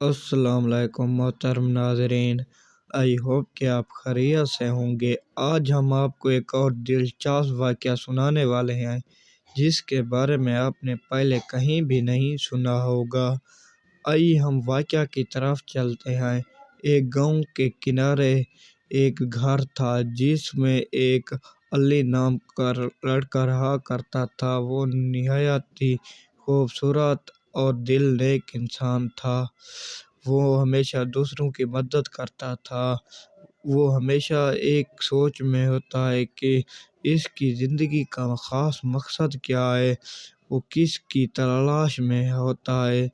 السلام علیکم محترم ناظرین، آئی ہوپ کہ آپ خیریت سے ہوں گے۔ آج ہم آپ کو ایک اور دلچسپ واقعہ سنانے والے ہیں جس کے بارے میں آپ نے پہلے کہیں بھی نہیں سنا ہوگا۔ آئیے ہم واقعہ کی طرف چلتے ہیں۔ ایک گاؤں کے کنارے ایک گھر تھا جس میں ایک علی نام کا لڑکا رہا کرتا تھا۔ وہ نہایت ہی خوبصورت اور دل نیک انسان تھا۔ وہ ہمیشہ دوسروں کی مدد کرتا تھا۔ وہ ہمیشہ ایک سوچ میں ہوتا ہے کہ اس کی زندگی کا خاص مقصد کیا ہے، وہ کس کی تلاش میں ہوتا ہے۔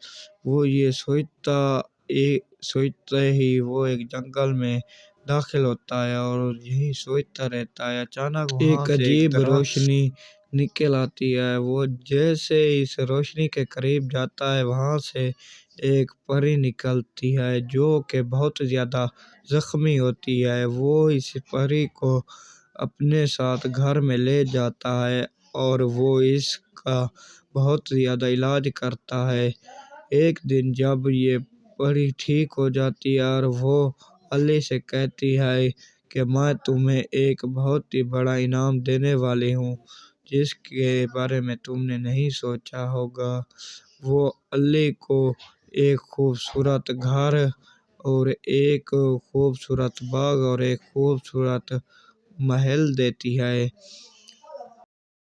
وہ یہ سوچتے ہی وہ ایک جنگل میں داخل ہوتا ہے اور یہی سوچتا رہتا ہے۔ اچانک ایک عجیب روشنی نکل آتی ہے۔ وہ جیسے اس روشنی کے قریب جاتا ہے، وہاں سے ایک پری نکلتی ہے جو کہ بہت زیادہ زخمی ہوتی ہے۔ وہ اس پری کو اپنے ساتھ گھر میں لے جاتا ہے اور وہ اس کا بہت زیادہ علاج کرتا ہے۔ ایک دن جب یہ پری ٹھیک ہو جاتی ہے اور وہ علی سے کہتی ہے کہ میں تمہیں ایک بہت ہی بڑا انعام دینے والی ہوں جس کے بارے میں تم نے نہیں سوچا ہوگا۔ وہ علی کو ایک خوبصورت گھر اور ایک خوبصورت باغ اور ایک خوبصورت محل دیتی ہے۔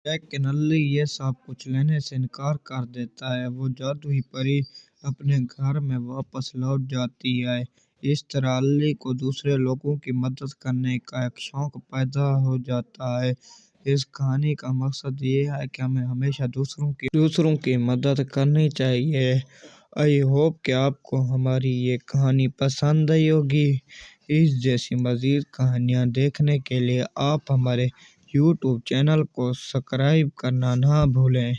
لیکن علی یہ سب کچھ لینے سے انکار کر دیتا ہے۔ وہ جادوئی پری اپنے گھر میں واپس لوٹ جاتی ہے۔ اس طرح علی کو دوسرے لوگوں کی مدد کرنے کا ایک شوق پیدا ہو جاتا ہے۔ اس کہانی کا مقصد یہ ہے کہ ہمیں ہمیشہ دوسروں کی مدد کرنی چاہیے۔ آئی ہوپ کہ آپ کو ہماری یہ کہانی پسند آئی ہوگی۔ اس جیسی مزید کہانیاں دیکھنے کے لیے آپ ہمارے یوٹیوب چینل کو سبسکرائب کرنا نہ بھولیں۔